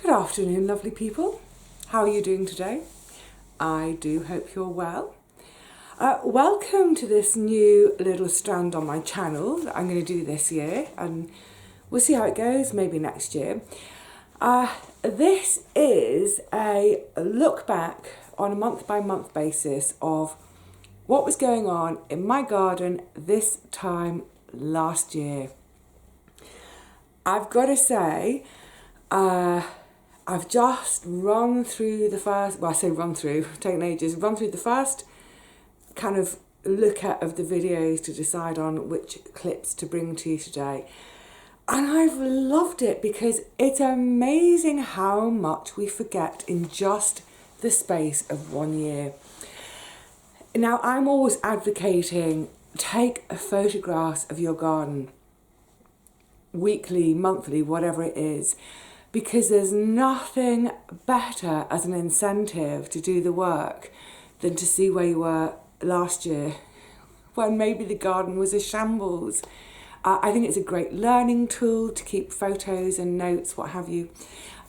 Good afternoon, lovely people. How are you doing today? I do hope you're well. Welcome to this new little strand on my channel that I'm going to do this year, and we'll see how it goes, maybe next year. This is a look back on a month-by-month basis of what was going on in my garden this time last year. I've got to say, I've just run through the first, well I say run through, taken ages, run through the first kind of look at of the videos to decide on which clips to bring to you today. And I've loved it because it's amazing how much we forget in just the space of 1 year. Now, I'm always advocating take photographs of your garden, weekly, monthly, whatever it is, because there's nothing better as an incentive to do the work than to see where you were last year, when maybe the garden was a shambles. I think it's a great learning tool to keep photos and notes, what have you.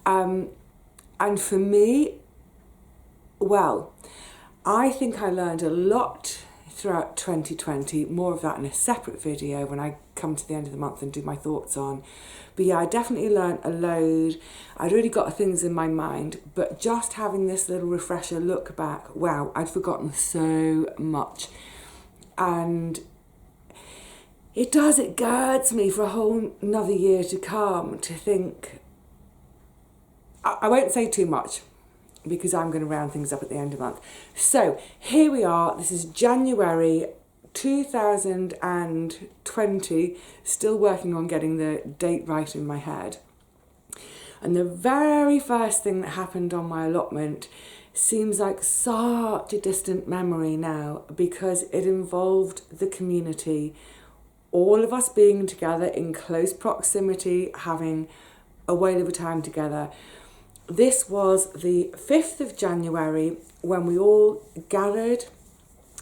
And for me, well, I think I learned a lot throughout 2020, more of that in a separate video when I come to the end of the month and do my thoughts on. But yeah, I definitely learned a load. I'd already got things in my mind, but just having this little refresher look back, wow, I'd forgotten so much. And it girds me for a whole another year to come to think. I won't say too much because I'm going to round things up at the end of the month. So here we are, this is January 2020, still working on getting the date right in my head. And the very first thing that happened on my allotment seems like such a distant memory now, because it involved the community, all of us being together in close proximity, having a whale of a time together. This was the 5th of January when we all gathered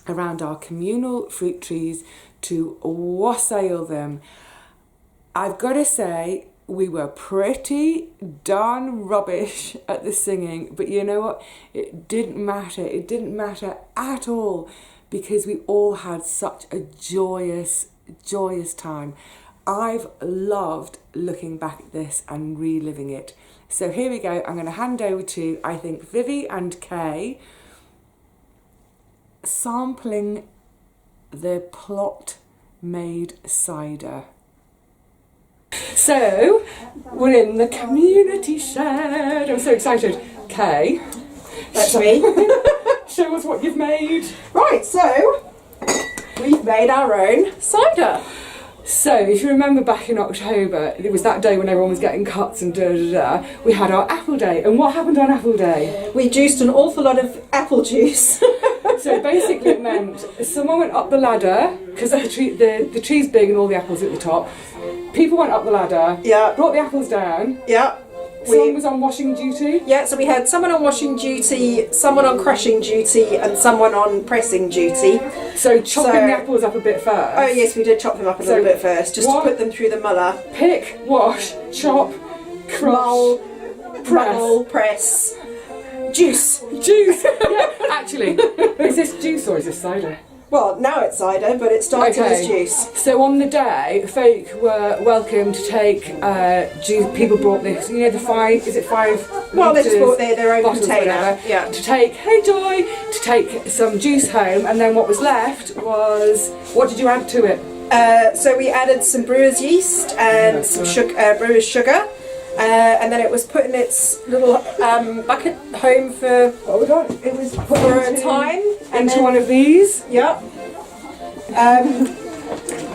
around our communal fruit trees to wassail them. I've got to say, we were pretty darn rubbish at the singing, but you know what? It didn't matter. It didn't matter at all, because we all had such a joyous time. I've loved looking back at this and reliving it. So here we go. I'm going to hand over to, I think, Vivi and Kay, sampling the plot made cider. So we're in the community shed. I'm so excited. Kay, that's me. Show us what you've made. Right, so we've made our own cider. So, if you remember back in October, it was that day when everyone was getting cuts and we had our apple day. And what happened on apple day? We juiced an awful lot of apple juice. So basically it meant someone went up the ladder, because the tree's big and all the apples at the top. People went up the ladder, yeah, brought the apples down. Yeah. Someone was on washing duty. Yeah, so we had someone on washing duty, someone on crushing duty, and someone on pressing duty. So chopping the apples up a bit first. Oh yes, we did chop them up a little bit first, just to put them through the muller. Pick, wash, chop, crush, press, juice. Juice! Yeah, actually, is this juice or is this cider? Well, now it's cider, but it started as juice. So on the day, folk were welcome to take juice. People brought this, you know, the 5, is it 5? Well, they just brought their own container. Yeah. To take, hey Joy, to take some juice home, and then what was left was, what did you add to it? So we added some brewer's yeast and some brewer's sugar. And then it was put in its little bucket home for It was put for a time into one of these. Yeah.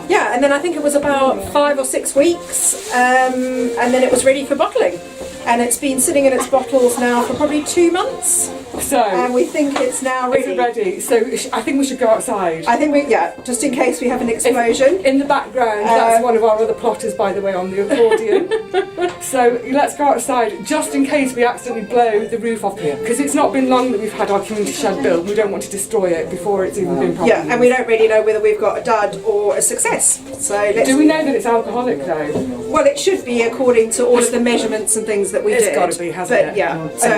Yeah, and then I think it was about 5 or 6 weeks, and then it was ready for bottling. And it's been sitting in its bottles now for probably 2 months. So, and we think it's now ready. Is it ready? So I think we should go outside. I think just in case we have an explosion. In the background, that's one of our other plotters, by the way, on the accordion. So let's go outside, just in case we accidentally blow the roof off, because it's not been long that we've had our community shed built. We don't want to destroy it before it's even been properly Yeah, and we don't really know whether we've got a dud or a success. So let's. Do we know that it's alcoholic though? Well, it should be according to all of the measurements and things that we did. It's got to be, hasn't it? Yeah. So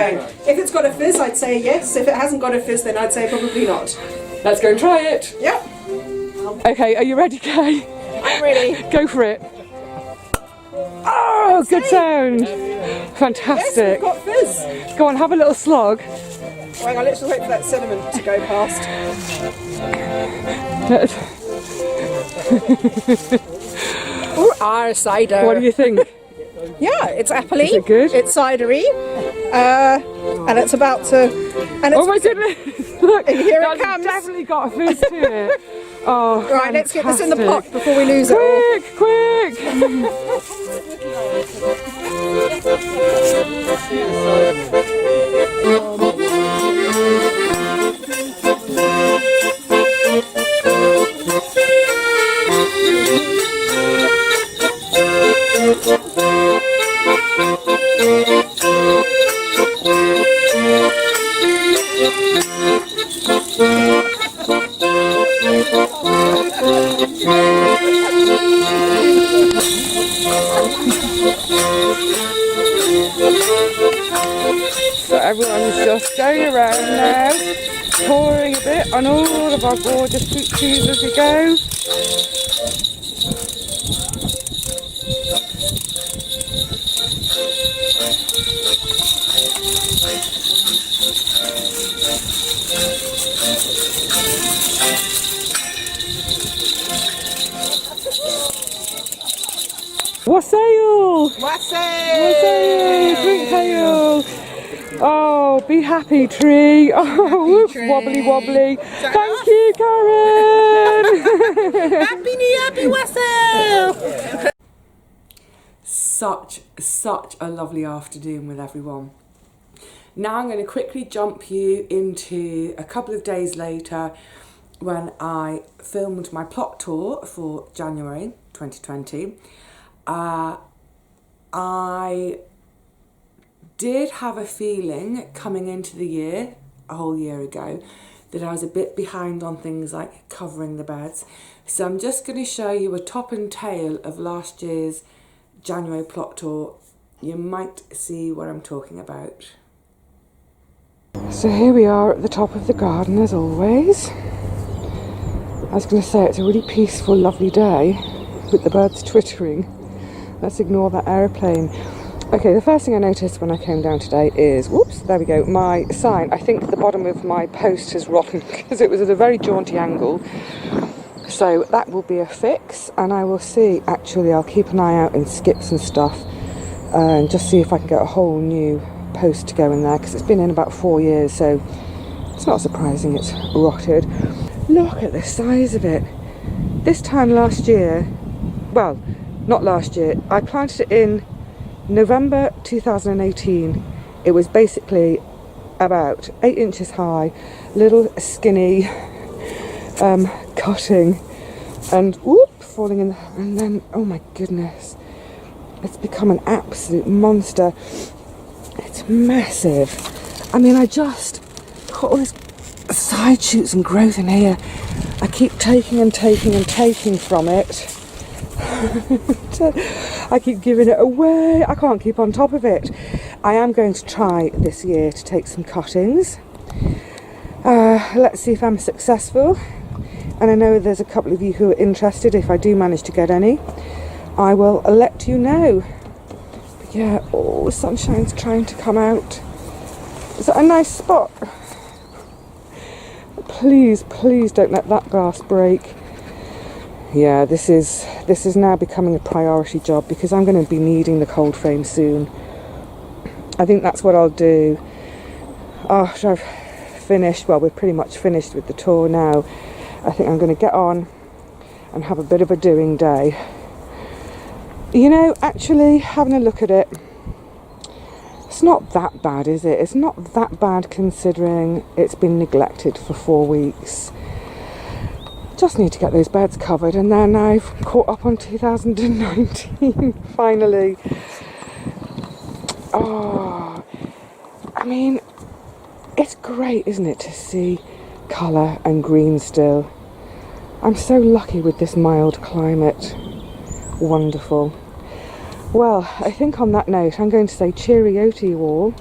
if it's got a fizz, I'd say yes. If it hasn't got a fizz, then I'd say probably not. Let's go and try it. Yep. Okay, are you ready, Kay? I'm ready. Go for it. Oh, good sound. Fantastic. Yes, we've got fizz. Go on, have a little slog. Hang on, let's just wait for that sediment to go past. Ooh, our cider. What do you think? Yeah, it's appley. Is it good? It's cidery. And it's about to. And it's, oh my goodness! Look, and here it that's comes. definitely got a fizz to it. Oh, right, let's get this in the pot fantastic. before we lose it all. So everyone's just going around now, pouring a bit on all of our gorgeous fruit trees as we go. Wassail! Wassail! Drink hail! Oh, be happy, tree! Oh, whoops, tree. wobbly wobbly! Thank you, Karen! Happy wassail! Such a lovely afternoon with everyone. Now I'm going to quickly jump you into a couple of days later when I filmed my plot tour for January 2020. I did have a feeling coming into the year, a whole year ago, that I was a bit behind on things like covering the beds. So I'm just going to show you a top and tail of last year's January plot tour. You might see what I'm talking about. So here we are at the top of the garden as always. I was going to say it's a really peaceful, lovely day with the birds twittering. Let's ignore that aeroplane. Okay, the first thing I noticed when I came down today is, whoops, there we go, my sign. I think the bottom of my post has rotten because it was at a very jaunty angle. So that will be a fix, and I will see, actually I'll keep an eye out in skips and stuff and just see if I can get a whole new post to go in there, because it's been in about 4 years, so it's not surprising it's rotted. Look at the size of it. This time last year, well, not last year, I planted it in November 2018. It was basically about 8 inches high, little skinny cutting, and whoop, falling in, and then, oh my goodness, it's become an absolute monster. It's massive. I mean, I just got all this side shoots and growth in here. I keep taking and taking and taking from it. I keep giving it away. I can't keep on top of it. I am going to try this year to take some cuttings. Let's see if I'm successful. And I know there's a couple of you who are interested. If I do manage to get any, I will let you know. But yeah, oh, the sunshine's trying to come out. Is that a nice spot? Please, please don't let that grass break. Yeah, this is now becoming a priority job because I'm going to be needing the cold frame soon. I think that's what I'll do after I've finished. Well, we're pretty much finished with the tour now. I think I'm going to get on and have a bit of a doing day. You know, actually having a look at it, It's not that bad, is it? It's not that bad considering it's been neglected for 4 weeks. Just need to get those beds covered, and then I've caught up on 2019 finally. Oh, I mean, it's great, isn't it, to see colour and green still. I'm so lucky with this mild climate. Wonderful. Well, I think on that note, I'm going to say cheerio to you all.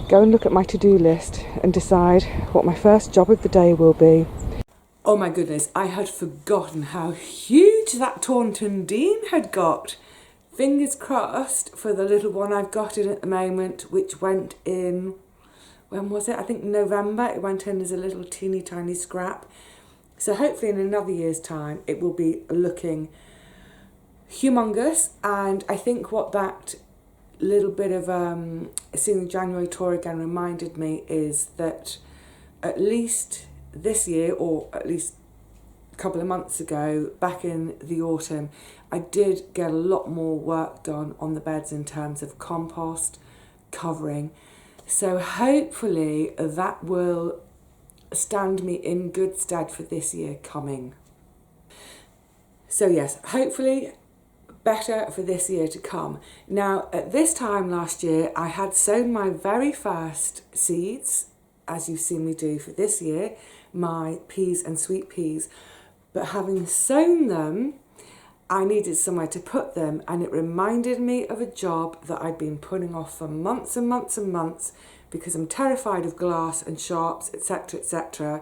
Go and look at my to-do list and decide what my first job of the day will be. Oh my goodness, I had forgotten how huge that Taunton Dean had got. Fingers crossed for the little one I've got in at the moment, which went in, when was it? I think November. It went in as a little teeny tiny scrap. So hopefully in another year's time, it will be looking humongous. And I think what that little bit of seeing the January tour again reminded me is that at least this year, or at least a couple of months ago, back in the autumn, I did get a lot more work done on the beds in terms of compost, covering. So hopefully that will stand me in good stead for this year coming. So yes, hopefully better for this year to come. Now, at this time last year, I had sown my very first seeds, as you've seen me do for this year, my peas and sweet peas. But having sown them, I needed somewhere to put them, and it reminded me of a job that I'd been putting off for months and months and months because I'm terrified of glass and sharps, etc., etc.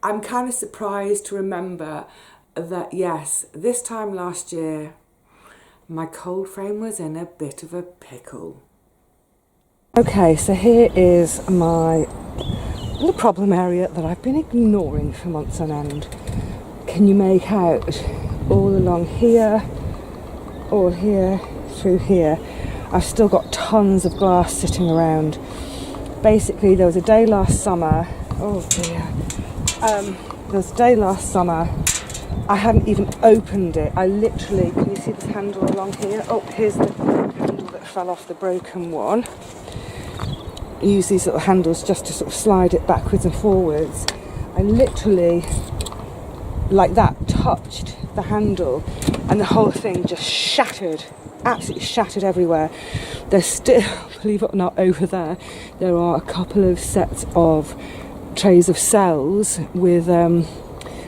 I'm kind of surprised to remember that, yes, this time last year, my cold frame was in a bit of a pickle. Okay, so here is my little problem area that I've been ignoring for months on end. Can you make out all along here, all here, through here? I've still got tons of glass sitting around. Basically, there was a day last summer, oh dear, there was a day last summer, I hadn't even opened it. I literally, can you see this handle along here? Oh, here's the handle that fell off, the broken one. Use these little handles just to sort of slide it backwards and forwards. I literally, like that, touched the handle and the whole thing just shattered, absolutely shattered everywhere. There's still, believe it or not, over there are a couple of sets of trays of cells with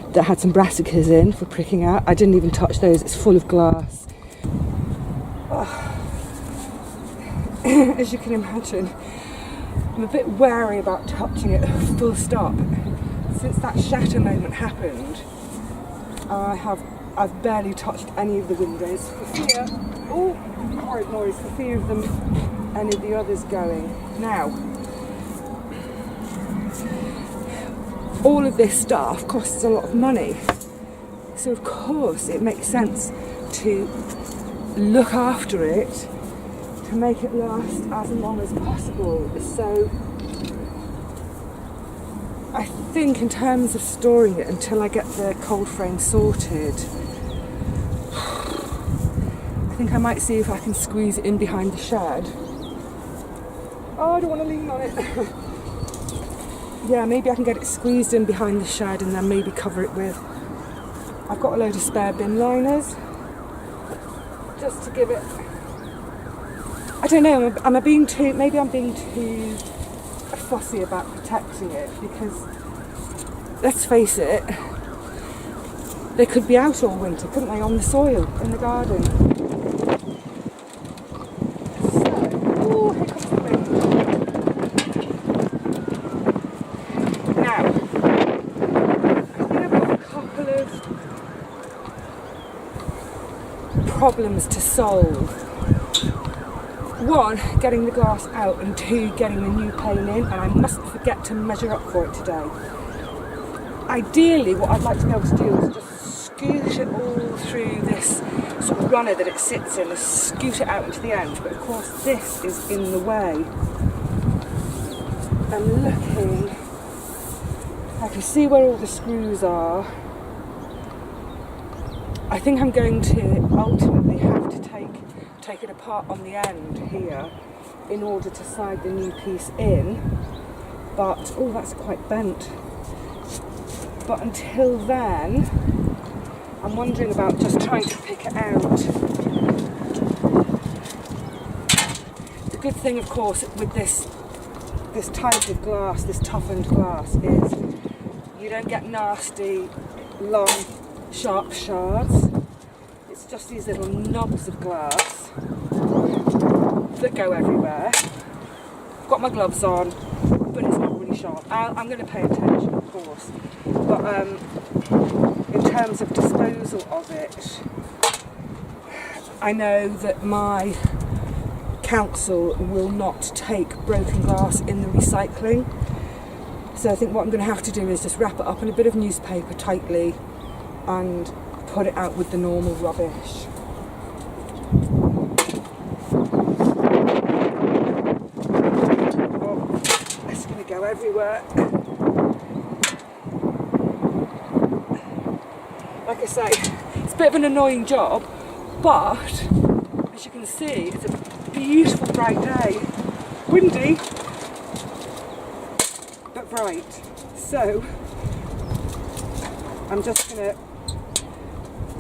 that had some brassicas in for pricking out. I didn't even touch those, it's full of glass. Oh. As you can imagine, I'm a bit wary about touching it full stop. Since that shatter moment happened, I've barely touched any of the windows for fear, oh, horrid noise, for fear of them, any of the others going. Now, all of this stuff costs a lot of money. So of course it makes sense to look after it, to make it last as long as possible. So I think in terms of storing it until I get the cold frame sorted, I think I might see if I can squeeze it in behind the shed. Oh, I don't want to lean on it. Yeah, maybe I can get it squeezed in behind the shed and then maybe cover it with, I've got a load of spare bin liners, just to give it, I don't know, maybe I'm being too fussy about protecting it, because let's face it, they could be out all winter, couldn't they, on the soil in the garden. So, oh, here comes the rain. Now, I think I've got a couple of problems to solve. One, getting the glass out, and two, getting the new pane in, and I mustn't forget to measure up for it today. Ideally, what I'd like to be able to do is just scoot it all through this sort of runner that it sits in, and scoot it out into the end, but of course this is in the way. I'm looking, I can see where all the screws are. I think I'm going to ultimately have to take take it apart on the end here in order to slide the new piece in, but, oh, that's quite bent. But until then, I'm wondering about just trying to pick it out. The good thing, of course, with this type of glass, this toughened glass, is you don't get nasty, long, sharp shards. It's just these little knobs of glass that go everywhere. I've got my gloves on, but it's not really sharp. I'm going to pay attention, of course. But in terms of disposal of it, I know that my council will not take broken glass in the recycling. So I think what I'm going to have to do is just wrap it up in a bit of newspaper tightly and put it out with the normal rubbish. Oh, it's going to go everywhere. Like I say, it's a bit of an annoying job, but as you can see, it's a beautiful bright day. Windy, but bright. So I'm just going to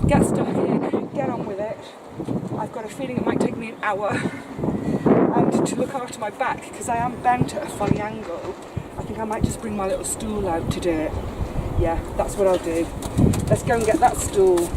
get stuck in, get on with it. I've got a feeling it might take me an hour, and to look after my back, because I am bent at a funny angle, I think I might just bring my little stool out to do it. Yeah, that's what I'll do. Let's go and get that stool.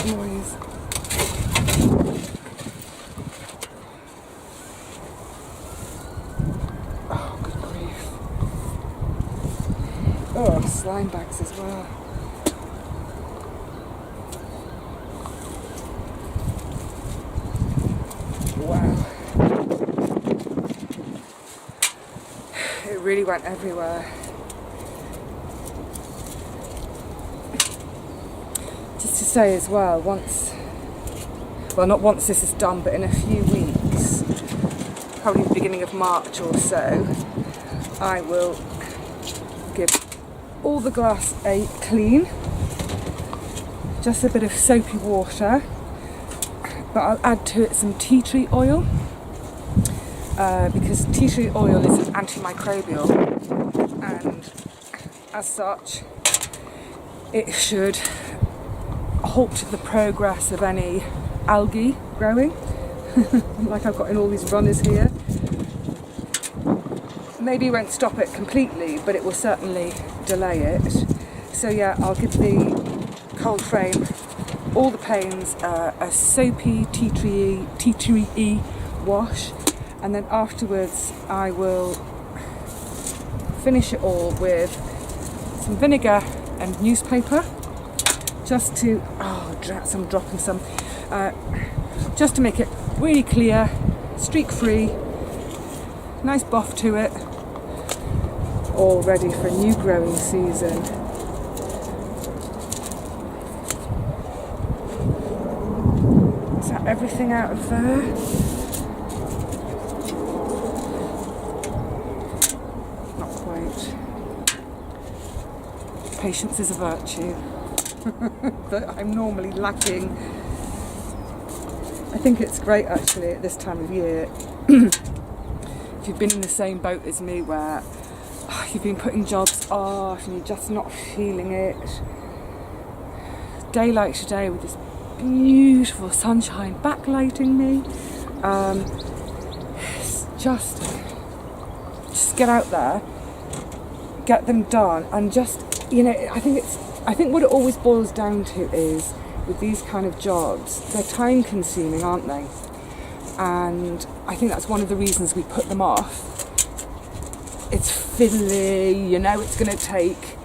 Noise. Oh, good grief. Oh, slime bags as well. Wow. It really went everywhere. Just to say as well, not once this is done, but in a few weeks, probably the beginning of March or so, I will give all the glass a clean, just a bit of soapy water, but I'll add to it some tea tree oil, because tea tree oil is an antimicrobial, and as such, it should halt the progress of any algae growing, like I've got in all these runners here. Maybe it won't stop it completely, but it will certainly delay it. So yeah, I'll give the cold frame, all the panes, a soapy tea tree wash, and then afterwards I will finish it all with some vinegar and newspaper, just to, I'm dropping some, just to make it really clear, streak free, nice buff to it, all ready for a new growing season. Is that everything out of there? Not quite. Patience is a virtue that I'm normally lacking. I think it's great actually at this time of year. If you've been in the same boat as me where you've been putting jobs off and you're just not feeling it. Day like today with this beautiful sunshine backlighting me. Just get out there, get them done, and just, I think what it always boils down to is, with these kind of jobs, they're time consuming, aren't they? And I think that's one of the reasons we put them off. It's fiddly, it's going to take,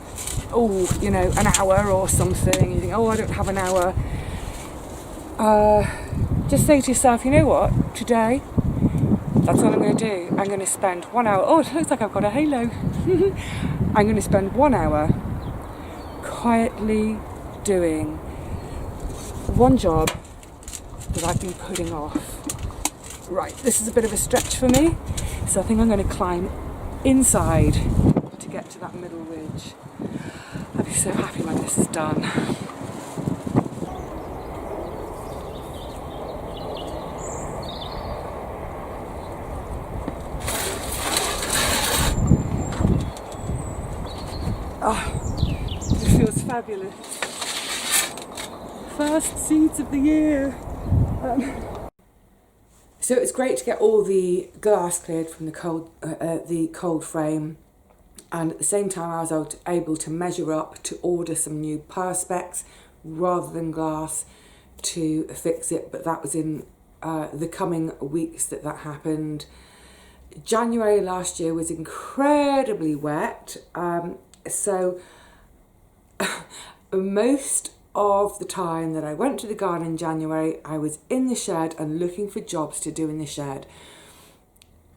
an hour or something. You think, I don't have an hour. just say to yourself, you know what, today, that's what I'm going to do. I'm going to spend 1 hour, oh, it looks like I've got a halo. I'm going to spend 1 hour quietly doing one job that I've been putting off. Right, this is a bit of a stretch for me, so I think I'm going to climb inside to get to that middle ridge. I'll be so happy when this is done. Oh, it feels fabulous. First seeds of the year. So it's great to get all the glass cleared from the cold frame, and at the same time I was able to measure up to order some new perspex rather than glass to fix it, but that was in the coming weeks that happened. January last year was incredibly wet, so most of the time that I went to the garden in January, I was in the shed and looking for jobs to do in the shed.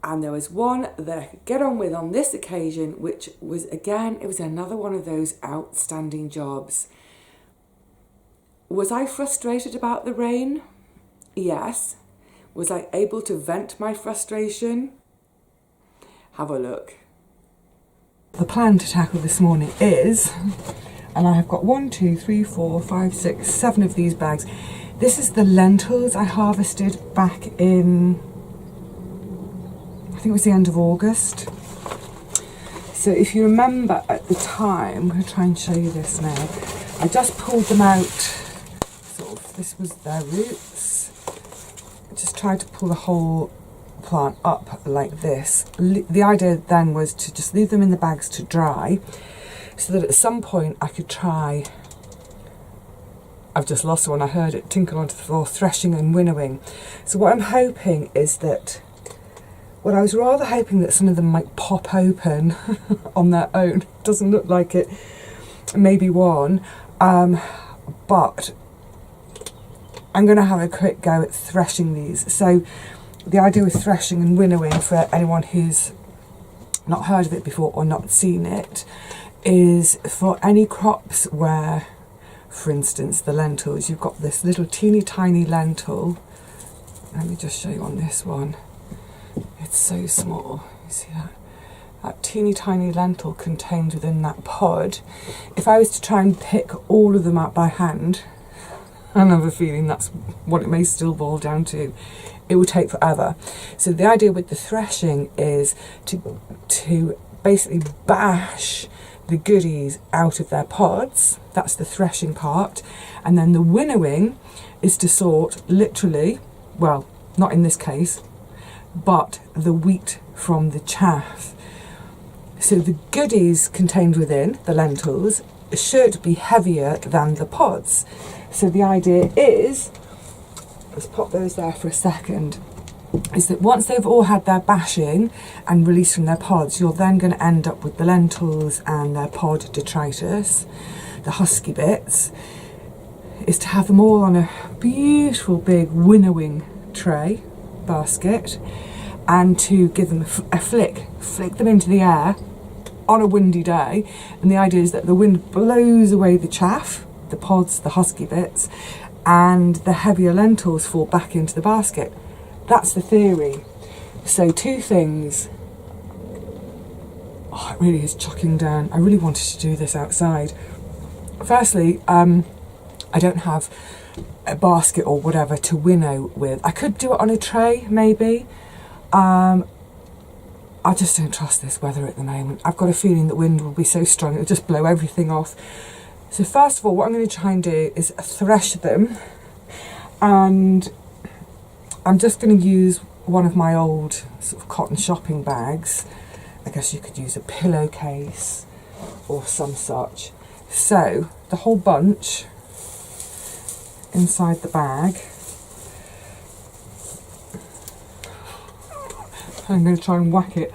And there was one that I could get on with on this occasion, which was, again, it was another one of those outstanding jobs. Was I frustrated about the rain? Yes. Was I able to vent my frustration? Have a look. The plan to tackle this morning is, and I have got 1, 2, 3, 4, 5, 6, 7 of these bags. This is the lentils I harvested back in, I think it was the end of August. So if you remember at the time, I'm going to try and show you this now. I just pulled them out, sort of, this was their roots. I just tried to pull the whole plant up like this. The idea then was to just leave them in the bags to dry, so that at some point I could try, I've just lost one, I heard it tinkle onto the floor, threshing and winnowing. So what I'm hoping is that, well, I was rather hoping that some of them might pop open on their own. Doesn't look like it, maybe one, but I'm going to have a quick go at threshing these. So the idea with threshing and winnowing, for anyone who's not heard of it before or not seen it, is for any crops where, for instance, the lentils, you've got this little teeny tiny lentil. Let me just show you on this one. It's so small. You see that? That teeny tiny lentil contained within that pod. If I was to try and pick all of them out by hand, I have a feeling that's what it may still boil down to, it would take forever. So the idea with the threshing is to basically bash the goodies out of their pods. That's the threshing part. And then the winnowing is to sort, literally, well, not in this case, but the wheat from the chaff. So the goodies contained within the lentils should be heavier than the pods. So the idea is, let's pop those there for a second, is that once they've all had their bashing and released from their pods, you're then going to end up with the lentils and their pod detritus, the husky bits, is to have them all on a beautiful big winnowing tray, basket, and to give them a flick them into the air on a windy day. And the idea is that the wind blows away the chaff, the pods, the husky bits, and the heavier lentils fall back into the basket. That's the theory. So 2 things. Oh, it really is chucking down. I really wanted to do this outside. Firstly, I don't have a basket or whatever to winnow with. I could do it on a tray, maybe. I just don't trust this weather at the moment. I've got a feeling the wind will be so strong it'll just blow everything off. So first of all, what I'm going to try and do is thresh them, and I'm just going to use one of my old sort of cotton shopping bags. I guess you could use a pillowcase or some such. So the whole bunch inside the bag. I'm going to try and whack it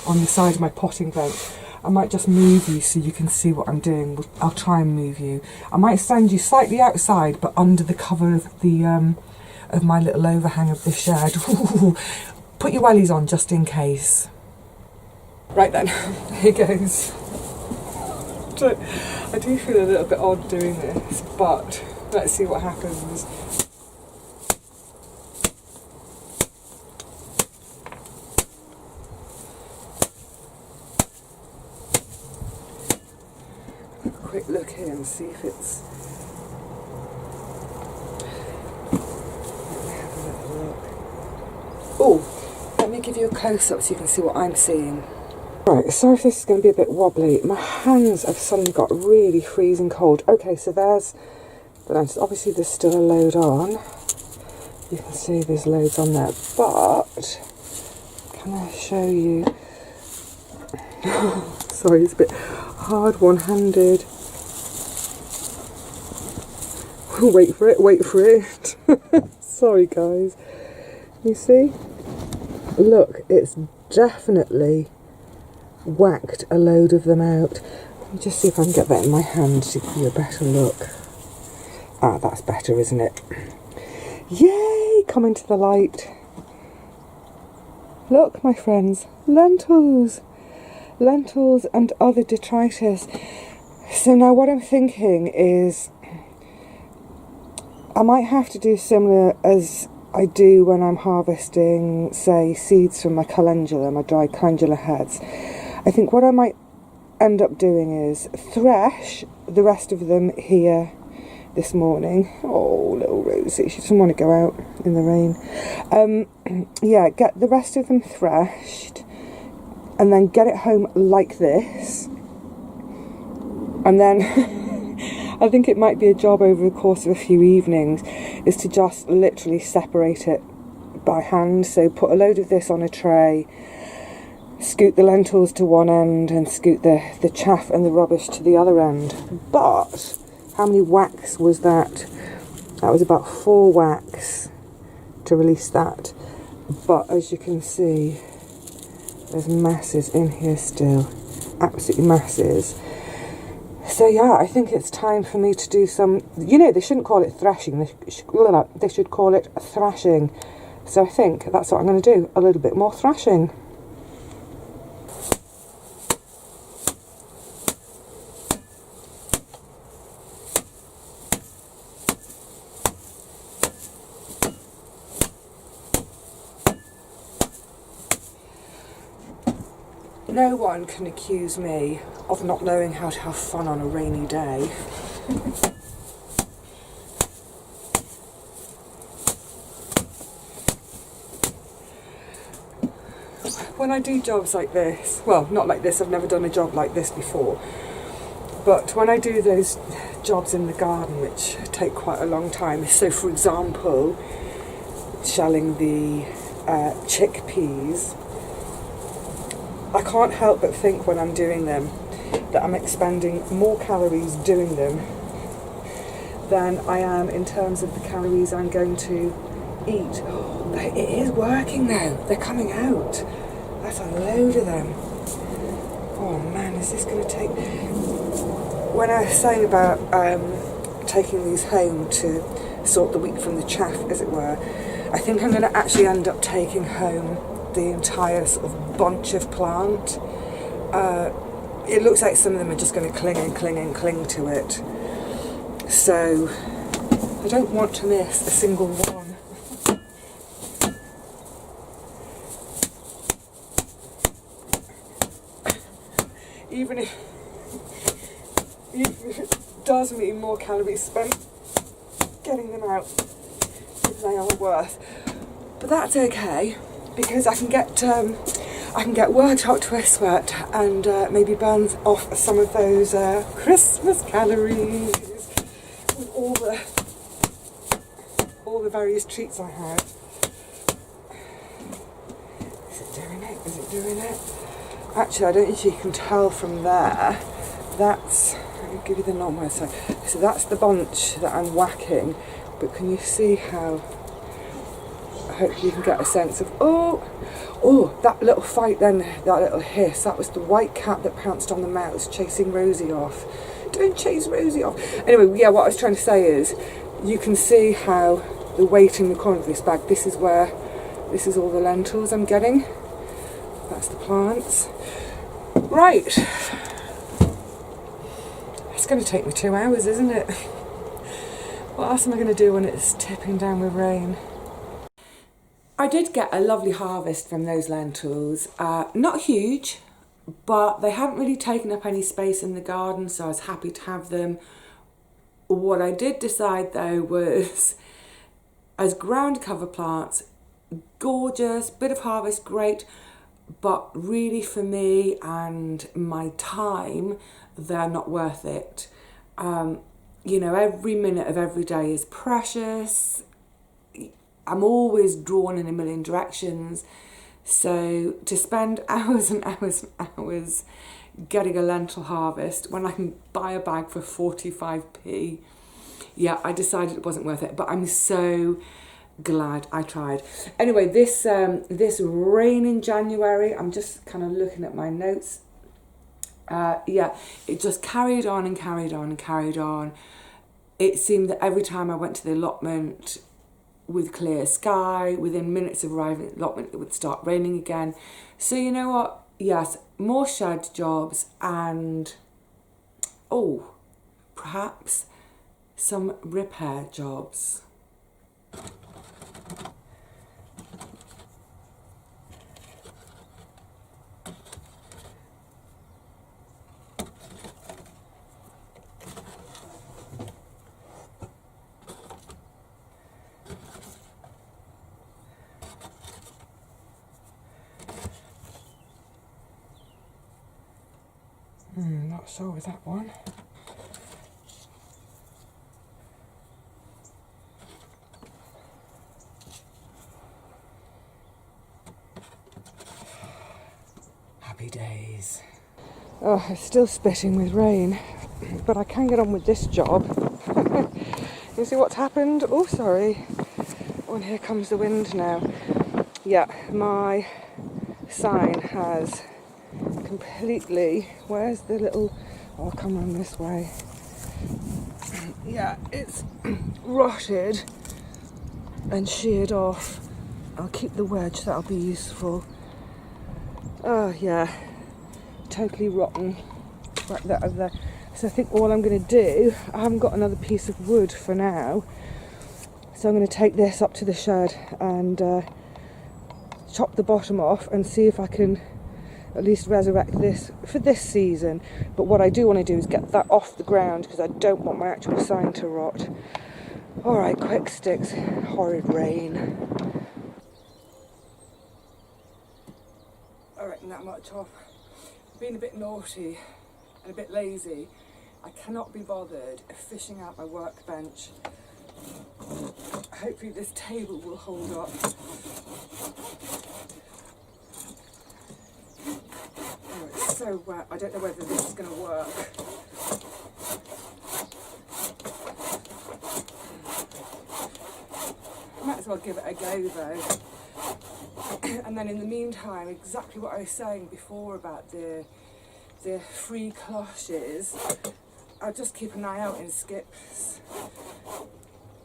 on the side of my potting bench. I might just move you so you can see what I'm doing. I'll try and move you. I might stand you slightly outside, but under the cover of the of my little overhang of the shed. Put your wellies on just in case. Right then, here goes. I do feel a little bit odd doing this, but let's see what happens. Quick look here and see if it's... Oh, let me give you a close-up so you can see what I'm seeing. Right, sorry if this is going to be a bit wobbly. My hands have suddenly got really freezing cold. Okay, so there's the lentils. Obviously there's still a load on. You can see there's loads on there, but can I show you? Sorry, it's a bit hard one-handed. Wait for it. Sorry guys. You see? Look, it's definitely whacked a load of them out. Let me just see if I can get that in my hand to give you a better look. Ah, that's better, isn't it? Yay! Come into the light. Look, my friends, lentils. Lentils and other detritus. So now what I'm thinking is I might have to do similar as I do when I'm harvesting, say, seeds from my calendula, my dried calendula heads. I think what I might end up doing is thresh the rest of them here this morning. Oh, little Rosie, she doesn't want to go out in the rain. Yeah, get the rest of them threshed and then get it home like this. And then I think it might be a job over the course of a few evenings is to just literally separate it by hand. So put a load of this on a tray, scoot the lentils to one end and scoot the chaff and the rubbish to the other end. But how many whacks was that? That was about 4 whacks to release that. But as you can see, there's masses in here still, absolutely masses. So yeah, I think it's time for me to do some, you know, they shouldn't call it threshing, they should call it thrashing. So I think that's what I'm going to do, a little bit more thrashing. No one can accuse me of not knowing how to have fun on a rainy day. When I do jobs like this, well, not like this, I've never done a job like this before, but when I do those jobs in the garden which take quite a long time, so for example, shelling the chickpeas, I can't help but think when I'm doing them that I'm expending more calories doing them than I am in terms of the calories I'm going to eat. Oh, it is working now. They're coming out. That's a load of them. Oh man, is this going to take... When I was saying about taking these home to sort the wheat from the chaff, as it were, I think I'm going to actually end up taking home the entire sort of bunch of plant. It looks like some of them are just going to cling and cling and cling to it. So I don't want to miss a single one. Even if it does mean more calories spent getting them out than they are worth. But that's okay, because I can get worked up to a sweat and maybe burn off some of those Christmas calories with all the various treats I had. Is it doing it? Is it doing it? Actually, I don't think you can tell from there. That's, let me give you the normal side. So that's the bunch that I'm whacking, but can you see how hopefully you can get a sense of, oh, that little fight then, that little hiss, that was the white cat that pounced on the mouse chasing Rosie off. Don't chase Rosie off. Anyway, yeah, what I was trying to say is, you can see how the weight in the corner of this bag, this is all the lentils I'm getting. That's the plants. Right. It's going to take me 2 hours, isn't it? What else am I going to do when it's tipping down with rain? I did get a lovely harvest from those lentils. Not huge, but they hadn't really taken up any space in the garden, so I was happy to have them. What I did decide though was, as ground cover plants, gorgeous, bit of harvest, great, but really for me and my time, they're not worth it. You know, every minute of every day is precious. I'm always drawn in a million directions. So to spend hours and hours and hours getting a lentil harvest when I can buy a bag for 45p, yeah, I decided it wasn't worth it. But I'm so glad I tried. Anyway, this rain in January, I'm just kind of looking at my notes. Yeah, it just carried on and carried on and carried on. It seemed that every time I went to the allotment with clear sky, within minutes of arriving at the allotment, it would start raining again. So you know what? Yes, more shed jobs and, oh, perhaps some repair jobs. Not sure with that one. Happy days. Oh, it's still spitting with rain, but I can get on with this job. You see what's happened? Oh, sorry. Oh, and here comes the wind now. Yeah, my sign has completely, where's the little, oh, I'll come on this way. Yeah, it's rotted and sheared off. I'll keep the wedge, that'll be useful. Oh yeah, totally rotten right there, over there. So I think all I'm going to do, I haven't got another piece of wood for now, so I'm going to take this up to the shed and chop the bottom off and see if I can at least resurrect this for this season. But what I do want to do is get that off the ground because I don't want my actual sign to rot. Alright, quick sticks, horrid rain. Alright, that much off. Being a bit naughty and a bit lazy, I cannot be bothered fishing out my workbench. Hopefully this table will hold up. So wet, I don't know whether this is going to work. I might as well give it a go though. And then in the meantime, exactly what I was saying before about the free cloches, I'll just keep an eye out in skips.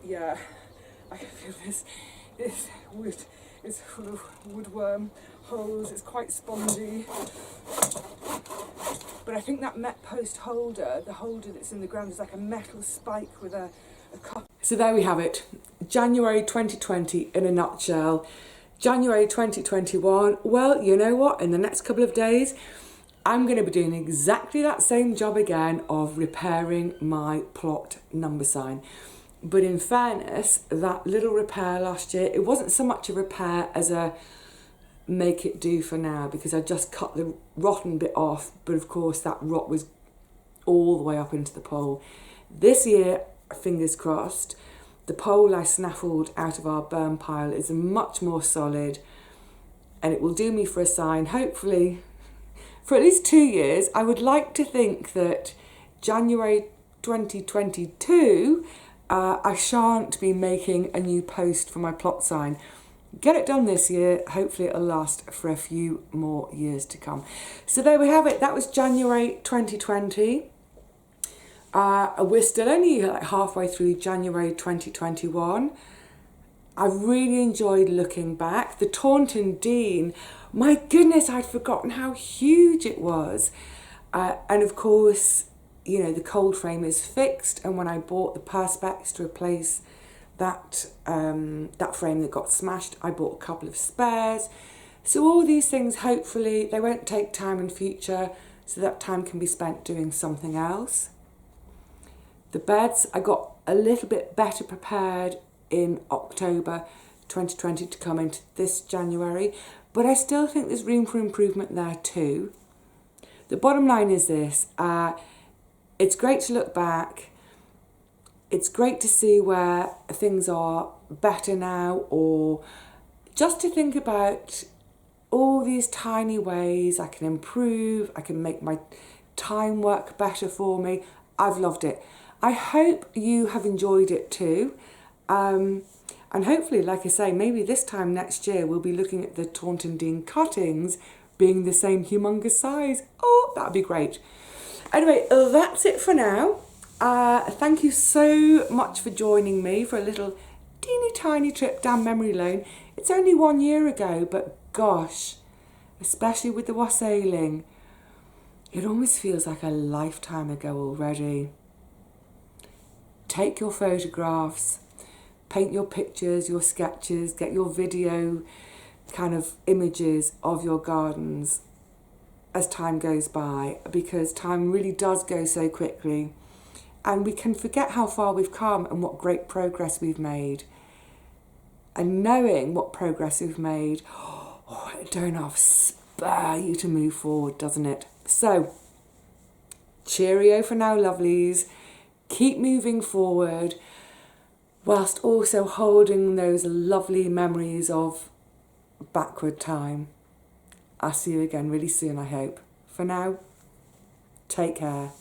Yeah, I can feel this wood is full of woodworm holes, it's quite spongy. But I think that Met Post holder, the holder that's in the ground, is like a metal spike with a cup. So there we have it. January 2020 in a nutshell. January 2021, well, you know what? In the next couple of days, I'm going to be doing exactly that same job again of repairing my plot number sign. But in fairness, that little repair last year, it wasn't so much a repair as a make it do for now, because I just cut the rotten bit off, but of course that rot was all the way up into the pole. This year, fingers crossed, the pole I snaffled out of our burn pile is much more solid and it will do me for a sign, hopefully for at least 2 years. I would like to think that January 2022 I shan't be making a new post for my plot sign. get it done this year. Hopefully it'll last for a few more years to come. So there we have it. That was January 2020. We're still only like halfway through January 2021. I really enjoyed looking back. The Taunton Dean, my goodness, I'd forgotten how huge it was. And of course, you know, the cold frame is fixed, and when I bought the perspex to replace that frame that got smashed, I bought a couple of spares. So all these things, hopefully, they won't take time in future, so that time can be spent doing something else. The beds, I got a little bit better prepared in October 2020 to come into this January, but I still think there's room for improvement there too. The bottom line is this, it's great to look back, it's great to see where things are better now, or just to think about all these tiny ways I can improve, I can make my time work better for me. I've loved it. I hope you have enjoyed it too. And hopefully, like I say, maybe this time next year we'll be looking at the Taunton Dean cuttings being the same humongous size. Oh, that'd be great. Anyway, that's it for now. Thank you so much for joining me for a little teeny tiny trip down memory lane. It's only 1 year ago, but gosh, especially with the wassailing, it almost feels like a lifetime ago already. Take your photographs, paint your pictures, your sketches, get your video kind of images of your gardens as time goes by, because time really does go so quickly, and we can forget how far we've come and what great progress we've made. And knowing what progress we've made, oh, it don't enough spur you to move forward, doesn't it? So, cheerio for now, lovelies. Keep moving forward whilst also holding those lovely memories of backward time. I'll see you again really soon, I hope. For now, take care.